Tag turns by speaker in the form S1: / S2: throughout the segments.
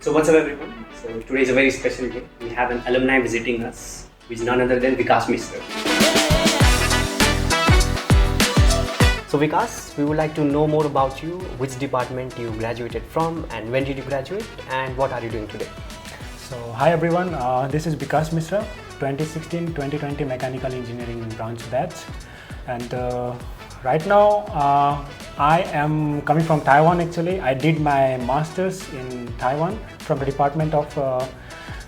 S1: So what's up everyone? So today is a very special day. We have an alumni visiting us, which is none other than Bikash Mishra. So Vikas, we would like to know more about you, which department you graduated from and when did you graduate and what are you doing today?
S2: So hi everyone, this is Bikash Mishra, 2016-2020 Mechanical Engineering branch batch, and right now I am coming from Taiwan. Actually, I did my masters in Taiwan from the Department of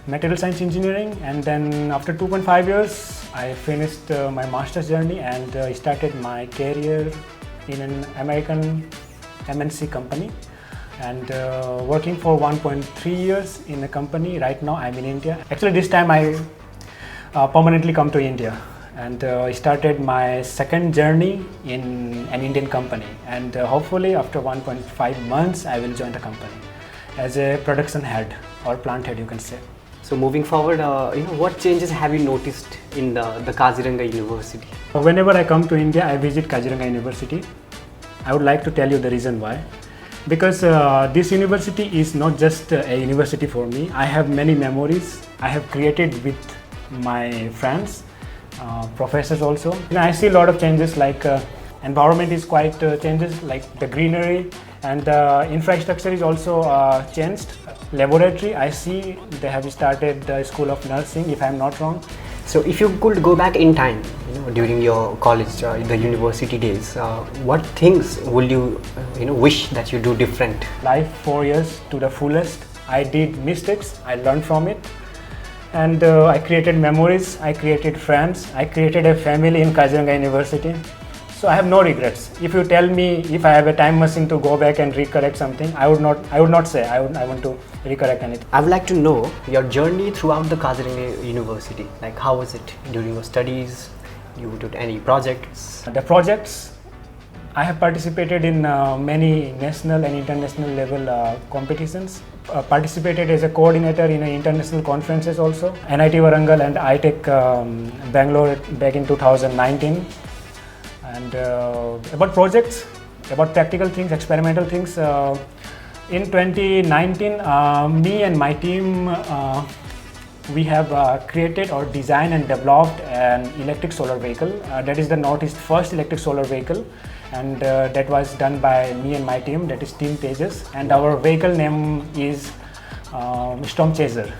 S2: Material Science Engineering, and then after 2.5 years I finished my master's journey and started my career in an American MNC company, and working for 1.3 years in a company. Right now I'm in India. Actually this time I permanently come to India and started my second journey in an Indian company, and hopefully after 1.5 months I will join the company as a production head or plant head, you can say.
S1: So moving forward, what changes have you noticed in the Kaziranga University?
S2: Whenever I come to India, I visit Kaziranga University. I would like to tell you the reason why. Because this university is not just a university for me. I have many memories I have created with my friends, professors also. I see a lot of changes, like environment is quite changes, like the greenery, and the infrastructure is also changed. Laboratory, I see they have started the school of nursing, if I am not wrong.
S1: So if you could go back in time, during your college, the university days, what things will you, wish that you do different?
S2: Life 4 years to the fullest. I did mistakes, I learned from it, and I created memories, I created friends, I created a family in Kaziranga University. So I have no regrets. If you tell me if I have a time machine to go back and recorrect something, I would not say I want to recorrect anything.
S1: I would like to know your journey throughout the Kaziranga University. Like how was it during your studies? You did any projects?
S2: The projects, I have participated in many national and international level competitions. Participated as a coordinator in international conferences also. NIT Warangal and iTech Bangalore back in 2019. And about projects, about practical things, experimental things. In 2019, me and my team, we have created or designed and developed an electric solar vehicle. That is the Northeast first electric solar vehicle, and that was done by me and my team, that is Team Tejas, and our vehicle name is Storm Chaser.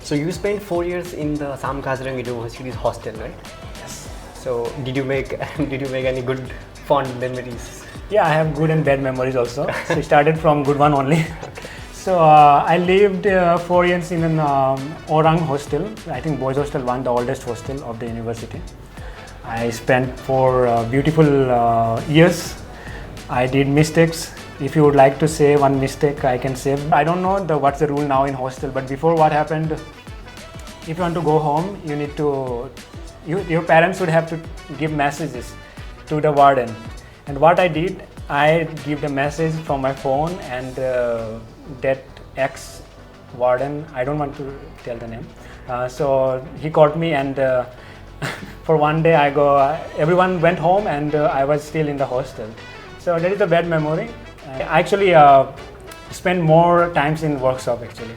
S1: So you spent 4 years in the Sam Kaziranga University's hostel, right?
S2: Yes.
S1: So did you make any good fond memories?
S2: Yeah, I have good and bad memories also. So it started from good one only. Okay. So I lived 4 years in an Orang hostel, I think boys hostel 1, the oldest hostel of the university. I spent 4 beautiful years. I did mistakes. If you would like to say one mistake, I can say. I don't know what's the rule now in hostel, but before what happened, if you want to go home, you need to, your parents would have to give messages to the warden. And what I did, I give the message from my phone, and that ex-warden, I don't want to tell the name, so he caught me, and for one day everyone went home and I was still in the hostel. So that is a bad memory. I actually spend more times in workshop actually,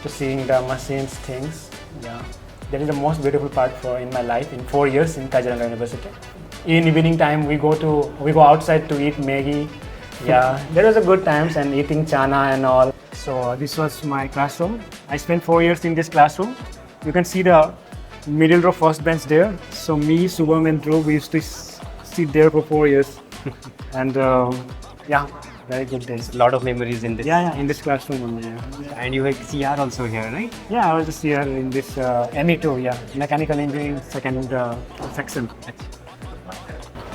S2: to seeing the machines, things. Yeah, that is the most beautiful part in my life in 4 years in Kaziranga University. In evening time, we go outside to eat Maggie. Yeah, there was a good times, and eating chana and all. So this was my classroom. I spent 4 years in this classroom. You can see the middle row first bench there. So me, Subham and Dhruv, we used to sit there for 4 years. And yeah, very good days.
S1: A lot of memories in this.
S2: Yeah, in this classroom only. Yeah.
S1: And you had CR also here, right?
S2: Yeah, I was just here in this ME2, yeah, Mechanical Engineering second section.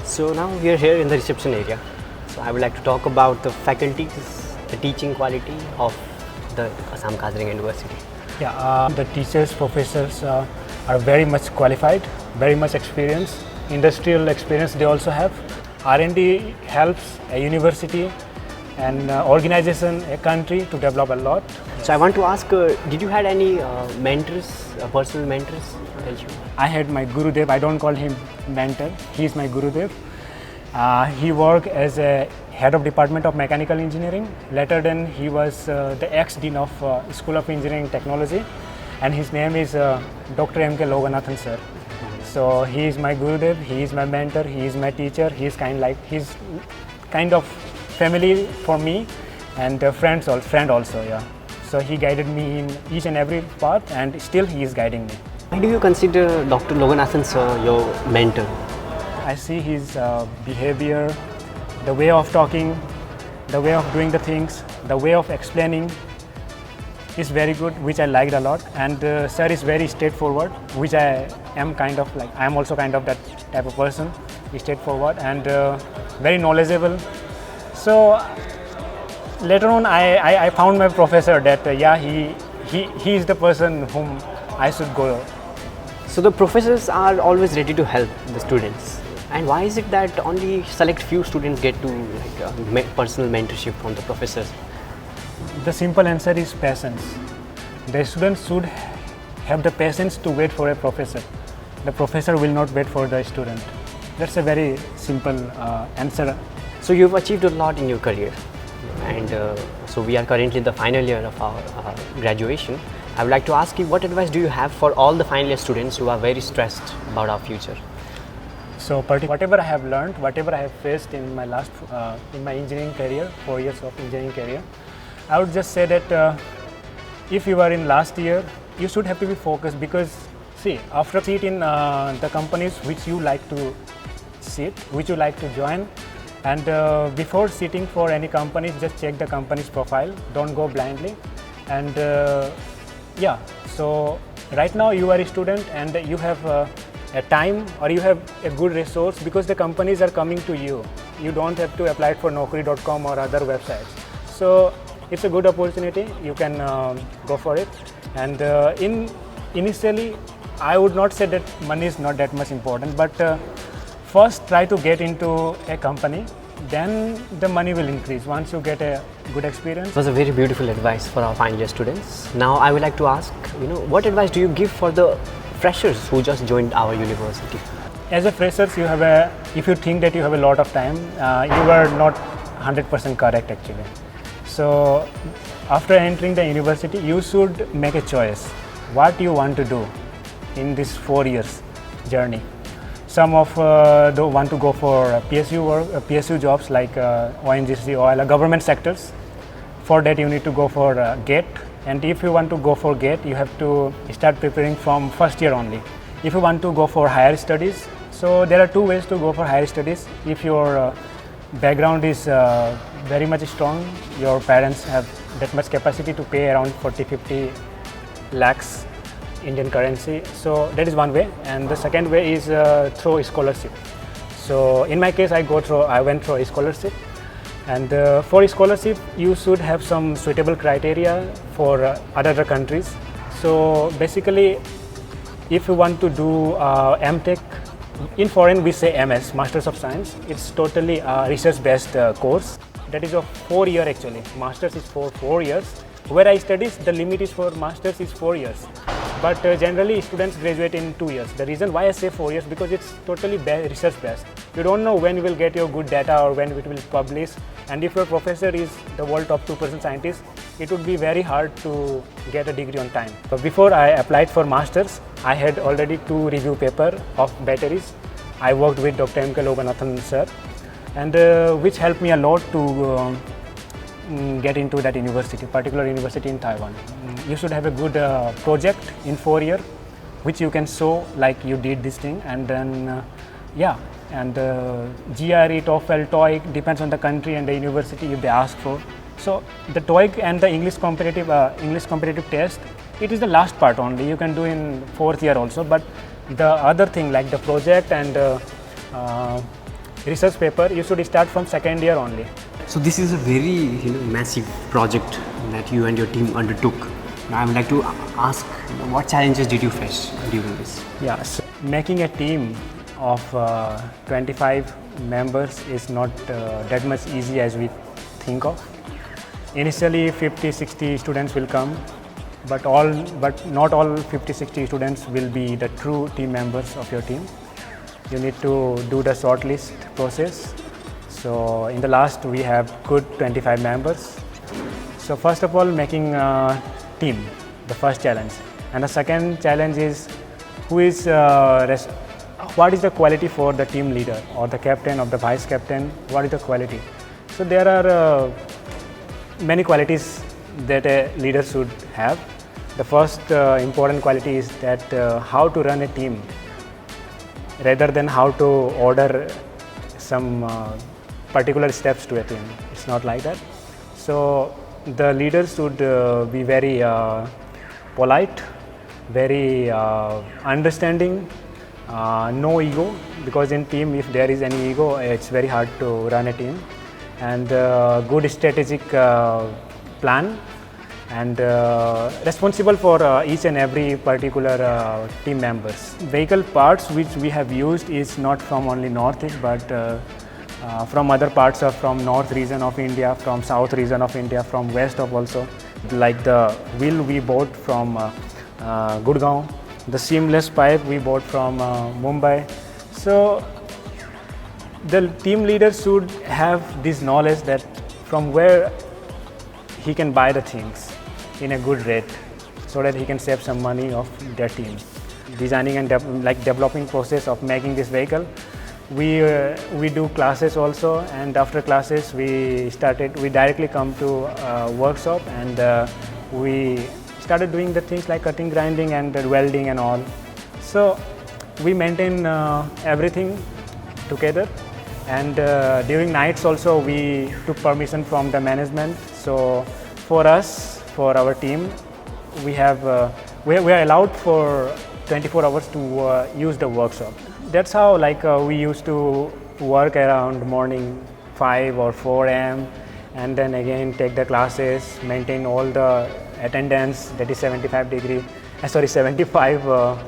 S1: So now we are here in the reception area. So I would like to talk about the faculties, the teaching quality of the Assam Kaziranga University.
S2: Yeah, the teachers, professors are very much qualified, very much experienced. Industrial experience they also have. R&D helps a university and organization, a country to develop a lot.
S1: So I want to ask, did you had any mentors, personal mentors?
S2: I had my Gurudev. I don't call him mentor. He is my Gurudev. He worked as a head of Department of Mechanical Engineering. Later then he was the ex-dean of School of Engineering and Technology, and his name is Dr. M.K. Loganathan sir. So he is my Gurudev, he is my mentor, he is my teacher, he's kind of family for me, and friend also, yeah. So he guided me in each and every path, and still he is guiding me.
S1: Why do you consider Dr. Loganathan sir your mentor?
S2: I see his behavior, the way of talking, the way of doing the things, the way of explaining is very good, which I liked a lot. And sir is very straightforward, which I am kind of like. I am also kind of that type of person, straightforward and very knowledgeable. So later on, I found my professor that he is the person whom I should go.
S1: So the professors are always ready to help the students. And why is it that only select few students get to personal mentorship from the professors?
S2: The simple answer is patience. The students should have the patience to wait for a professor. The professor will not wait for the student. That's a very simple answer.
S1: So you've achieved a lot in your career, and so we are currently in the final year of our graduation. I would like to ask you, what advice do you have for all the final year students who are very stressed about our future?
S2: So whatever I have learned, whatever I have faced in my in my engineering career, 4 years of engineering career, I would just say that if you are in last year, you should have to be focused, because see, after sit in the companies which you like to sit, which you like to join, and before sitting for any companies, just check the company's profile, don't go blindly. And yeah, so right now you are a student and you have a time, or you have a good resource, because the companies are coming to you. You don't have to apply for naukri.com or other websites. So it's a good opportunity, you can go for it. And initially, I would not say that money is not that much important, but first try to get into a company, then the money will increase once you get a good experience.
S1: It was a very beautiful advice for our final year students. Now I would like to ask, what advice do you give for the freshers who just joined our university?
S2: As a freshers, if you think that you have a lot of time, you are not 100% correct actually. So after entering the university, you should make a choice what you want to do in this 4 years journey. Some of want to go for PSU work, PSU jobs like ONGC or government sectors. For that, you need to go for GATE. And if you want to go for GATE, you have to start preparing from first year only. If you want to go for higher studies, so there are two ways to go for higher studies. If your background is very much strong, your parents have that much capacity to pay around 40-50 lakhs Indian currency. So that is one way, and the second way is through a scholarship. So in my case, I went through a scholarship, and for a scholarship, you should have some suitable criteria for other countries. So basically, if you want to do MTech, in foreign we say MS, Masters of Science. It's totally a research-based course. That is a 4 year actually. Masters is for 4 years. Where I studied, the limit is for Masters is 4 years. But generally students graduate in 2 years. The reason why I say 4 years, because it's totally research based. You don't know when you will get your good data or when it will publish. And if your professor is the world top 2% scientist, it would be very hard to get a degree on time. So before I applied for masters, I had already 2 review paper of batteries. I worked with Dr. M.K. Loganathan sir, and which helped me a lot to get into that university, particular university in Taiwan. You should have a good project in 4 years, which you can show like you did this thing, and then and GRE, TOEFL, TOEIC depends on the country and the university if they ask for. So the TOEIC and the English competitive test, it is the last part only. You can do in 4th year also, but the other thing like the project and research paper, you should start from 2nd year only.
S1: So this is a very massive project that you and your team undertook. Now I would like to ask, what challenges did you face during this?
S2: Yeah, so making a team of 25 members is not that much easy as we think of. Initially 50-60 students will come, but not all 50-60 students will be the true team members of your team. You need to do the shortlist process. So in the last we have good 25 members. So first of all, making a team, the first challenge. And the second challenge is what is the quality for the team leader or the captain or the vice captain, what is the quality? So there are many qualities that a leader should have. The first important quality is that how to run a team rather than how to order some particular steps to a team. It's not like that. So the leader should be very polite, very understanding, no ego, because in team if there is any ego it's very hard to run a team, and good strategic plan, and responsible for each and every particular team members. Vehicle parts which we have used is not from only Northeast but from other parts of from North region of India, from South region of India, from West of also. Like the wheel we bought from Gurgaon, the seamless pipe we bought from Mumbai. So the team leader should have this knowledge that from where he can buy the things in a good rate so that he can save some money of their team. Designing and developing process of making this vehicle, we do classes also, and after classes we directly come to workshop, and we started doing the things like cutting, grinding and welding and all. So we maintain everything together, and during nights also we took permission from the management. So for us, for our team, we are allowed for 24 hours to use the workshop. That's how we used to work around morning 5 or 4 a.m. and then again take the classes, maintain all the attendance, that is 75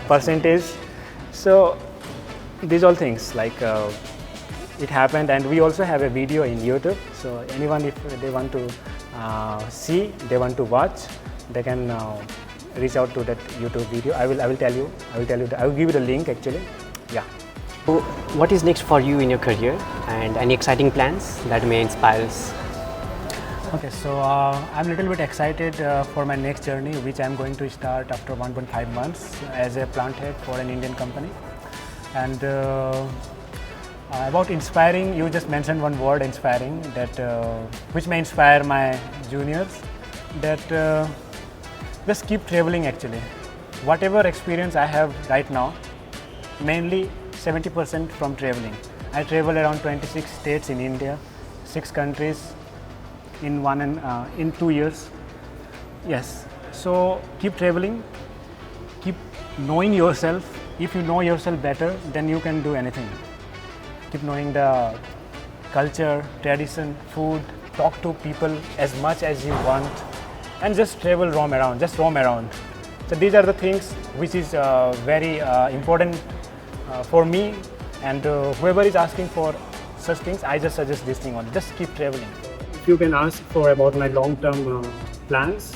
S2: percentage. So these all things it happened, and we also have a video in YouTube. So anyone, if they want to see, they want to watch, they can reach out to that YouTube video. I will tell you. I will give you the link actually. Yeah.
S1: So what is next for you in your career, and any exciting plans that may inspire us?
S2: Okay, so I'm a little bit excited for my next journey, which I'm going to start after 1.5 months as a plant head for an Indian company. And about inspiring, you just mentioned one word, inspiring, that which may inspire my juniors, that just keep traveling actually. Whatever experience I have right now, mainly 70% from traveling. I travel around 26 states in India, 6 countries in 2 years. Yes, so keep traveling, keep knowing yourself. If you know yourself better, then you can do anything. Keep knowing the culture, tradition, food, talk to people as much as you want, and just travel, roam around. So these are the things which is very important for me, and whoever is asking for such things, I just suggest this thing on. Just keep traveling. If you can ask for about my long-term plans,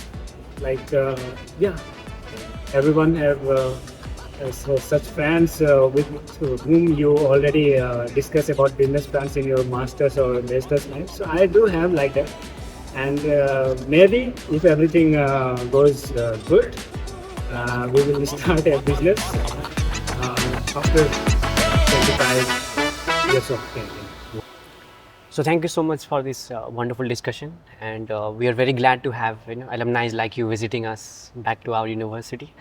S2: everyone have such friends with whom you already discuss about business plans in your master's or master's life. So I do have like that, and maybe if everything goes good, we will start a business after 25 years of training.
S1: So thank you so much for this wonderful discussion, and we are very glad to have alumni like you visiting us back to our university.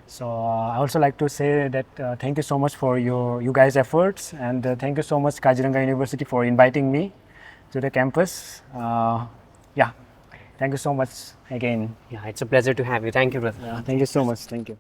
S2: So I also like to say that thank you so much for you guys' efforts, and thank you so much Kaziranga University for inviting me to the campus. Thank you so much again.
S1: Yeah, it's a pleasure to have you. Thank you, brother.
S2: Thank you so much. Thank you.